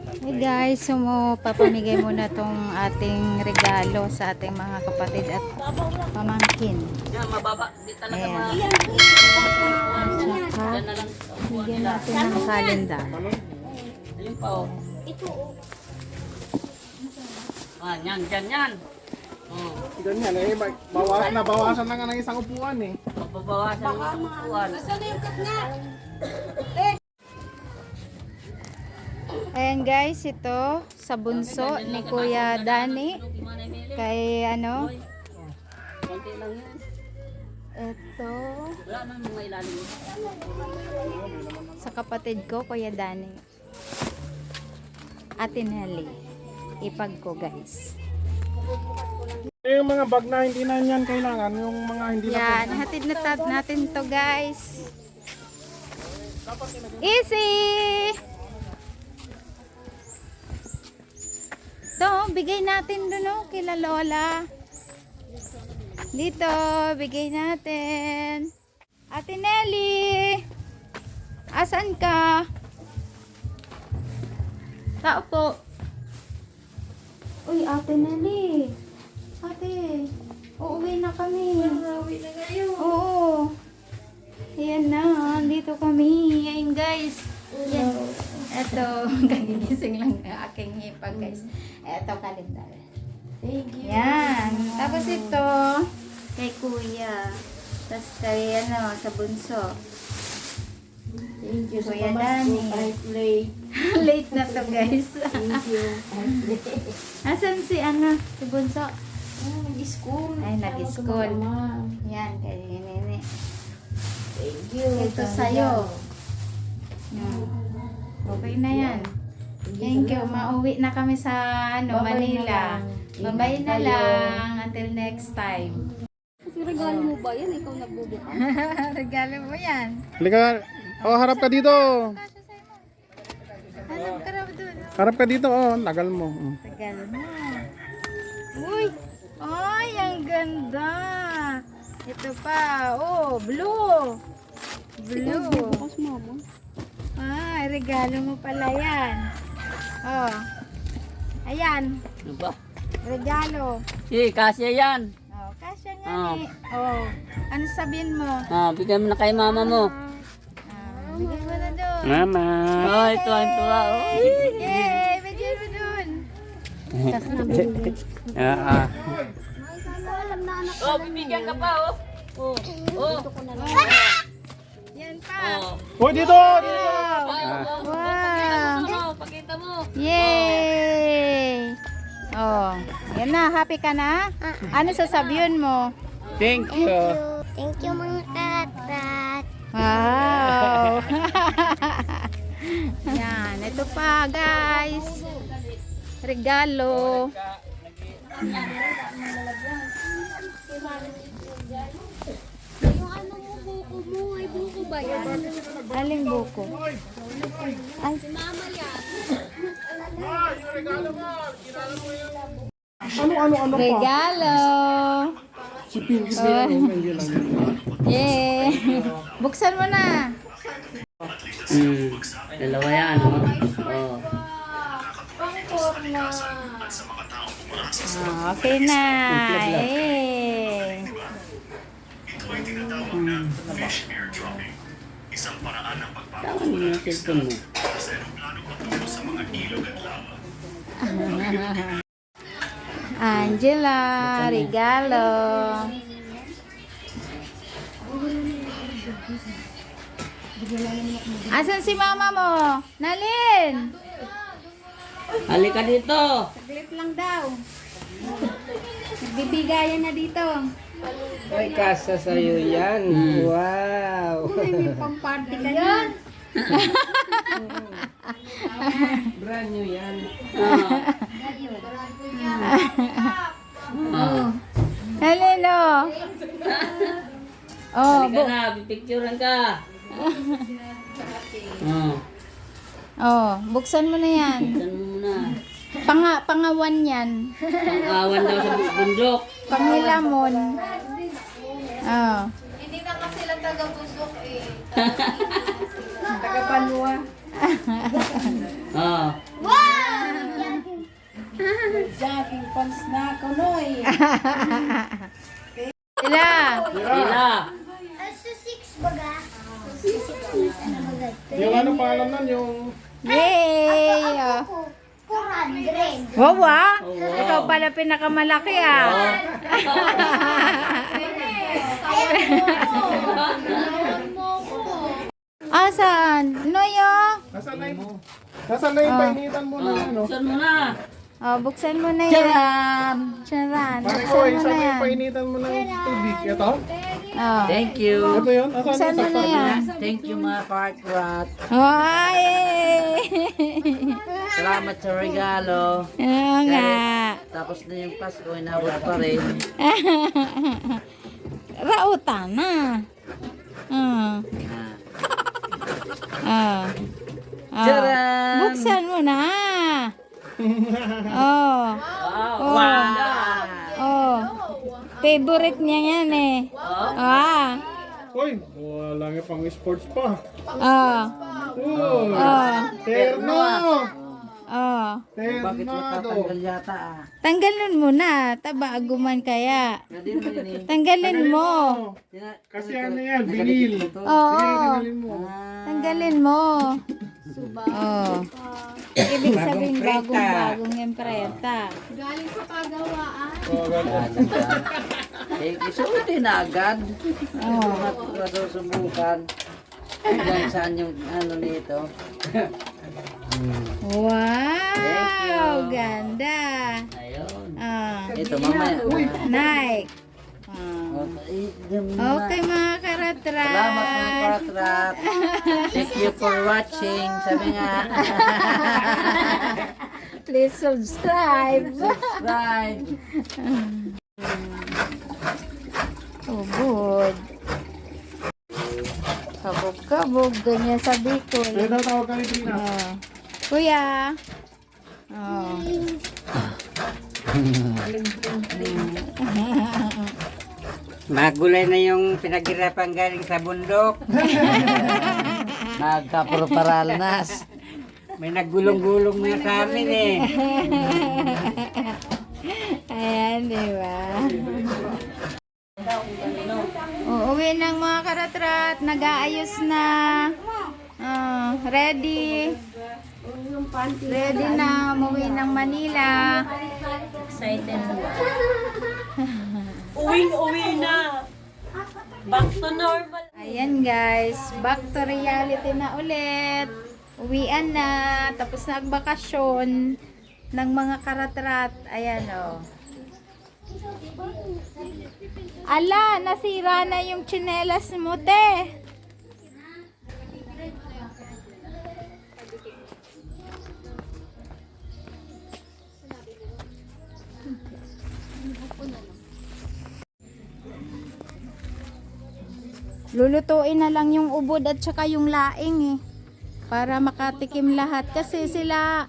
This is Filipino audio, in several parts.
Hey guys, so papamigay muna tong ating regalo sa ating mga kapatid at pamangkin. Yan, mababa. Di talaga Ayan. Saka, bigyan natin ng kalendar. Ayun pa oh. Ah, yan, yan. Oh, Ganyan eh, bawasan na nga ng isang upuan eh. mababawasan ng upuan. Ayan guys, ito sa bunso ni Kuya Dani. Kay ano? Konti lang yan. Ito Wala nang mga ilalim. sa kapatid ko, Kuya Dani. Ate Nelly. Ipag ko guys. Yung mga bag na hindi na yan kailangan, yung mga hindi na Yan, hatid na natin to guys. Easy! To, bigay natin dun oh, kila Lola. Dito, bigay natin. Ate Nelly! Asan ka? Tao po. Uy, Ate Nelly. Ate, uuwi na kami. Uuwi na ngayon. Oo. Ayan na, dito kami. Ayan guys. Yan. Ito, kagigising lang ng aking hipag guys. Ito, kalendar. Thank you. Yan. Tapos ito, kay kuya. Tapos kay ano, sa bunso. Thank you sa Kuya pamasko. Dani. Kahit late. Late na to guys. Thank you. Asan si ano, si bunso? Nag-school. Ay, nag-school. Mama. Yan, kay nene. Thank you. Ito sa'yo. Yan. Okay na yan. Thank you. Mauwi na kami sa ano, Babay Manila. na lang. Babay Ingat na kayo. lang. Until next time. Kasi regalo mo ba yan? Ikaw nagbubukas? Regalo mo yan. Halika, oh harap ka dito. Hanap ka raw dun. Harap ka dito, oh, tagal mo. Regalo mo. Uy! Ay, ang ganda. Ito pa. Oh, blue. Blue. Bukas mama. Ah, regalo mo pala yan. Oh. Ayan. Ano ba? Regalo. Si, kasya yan. Oh, kasya nga Oh. ni. Oh. Ano sabihin mo? Ah, bigyan mo na kay mama mo. Bigyan mo na doon. Mama. Oh, ito ang tuwa. Oh. Yay! Bigyan mo doon. Oh, bibigyan ka pa oh. Oh. Oh. Yan pa. Oh. Oh, dito, dito. Wow. Pakita mo. Yay! Oh, yan na. Happy ka na? Ano sasabihin mo? Thank you. Thank you mga katat. Wow! Yan. Ito pa guys. Regalo. Yung ano mo, buko mo. Ay, buko ba yan? Aling buko? Ay, Mama yan. Ano pa? regalo. Si Pinky hindi lang. Yay! Buksan mo na. Dalawa yan oh. Oh. Ah, okay na. Yay! Tama niyo yung cellphone mo. Angela, regalo. Asan si mama mo? Nalin! Halika dito. Saglit lang daw. Nagbibigayan na dito. Ay, kasa sa'yo yan. Wow! May pang-party ka yan. Brand new yan. Nalin, oh. Oh, Halika na, pipicturean ka. Oh. oh, buksan mo na yan. Saan mo muna? Pangawan yan. Pang-awan daw sa bundok. Pangilamon. Oh. Taga-Panua. Oh. Wow! malaking fans na ako, Noy. Sila. Sila. Yung ano pangalan nun, yung... Yay! Wow, ah. Ikaw pala pinakamalaki, ah. Asan? Noyo? Nasaan na yung painitan mo na ano? Saan mo na? Oh, buksan mo na yan. Charan. Pare ko, Buksan mo isa na mo yan. yung painitan mo ng tubig. Ito? Oh. Thank you. Ito yun? Asan Buksan mo na yan. Thank you mga Parkrat. Ay! Salamat sa regalo. Oo nga. Tapos na yung Pasko, inabot pa rin. Rautan na. Ah. Ah. Ah. Charan! Buksan mo na. Oh. Wow! Oh. Favorite niya yan eh. Ah. Uy, wala nga pang sports pa. Ah. Uy, Ah. terno! Oh. Bakit Terno! matatanggal yata ah? Tanggalin mo na. Tabaguman kaya. Hindi mo yun eh. Tanggalin mo. Kasi ano yan, vinil. Oo. Tanggalin mo. Tanggalin mo. Oh. Ibig sabihin bagong-bagong yung preta. Oh, ganun. Eh, isuotin na agad. Oh. Masusubukan. Hanggang saan yung ano nito. Wow! Ganda. Ayun. Ah. Ito mamaya. Nike. Okay mga karatrat. Salamat mga Parkrat. Thank you for watching. Sabi nga. Please subscribe. Subscribe. Oh, good. Kabog-kabog. Ganyan sa Bicol. Pwede daw tawag ka ni Trina. Oh. Kuya. Oh. Magulay na yung pinaghirapan galing sa bundok. Nagkaproparalnas. May naggulong-gulong na sa amin eh. Ayan, di ba? Uuwi ng mga karatrat. Nag-aayos na. Ready. Ready na umuwi ng Manila. Excited na. Uwing-uwi na. Back to normal. Ayan guys, back to reality na ulit. Uwian na, tapos na ang bakasyon ng mga karatrat. Ayan o. Ala, nasira na yung tsinelas mo, te. Lulutuin na lang yung ubod at saka yung laing eh. Para makatikim lahat. Kasi sila,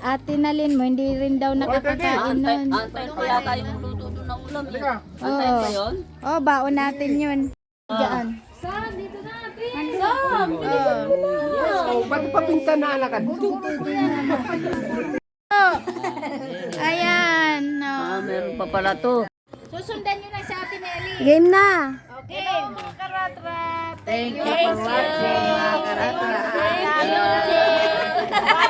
atinalin mo, hindi rin daw nakakakain nun. Antay pa yata yung luto doon ng ulam. Halika. Antay pa yun? Oh, baon natin yun. Diyan. Oh, ba't pa pinta na alakad? Oh. Ayan. Ah, Oh. meron pa pala to. Susundan nyo lang sa atin, Ellie. Game na. Okay. Mga karatrat. Thank you for watching mga karatrat. Bye.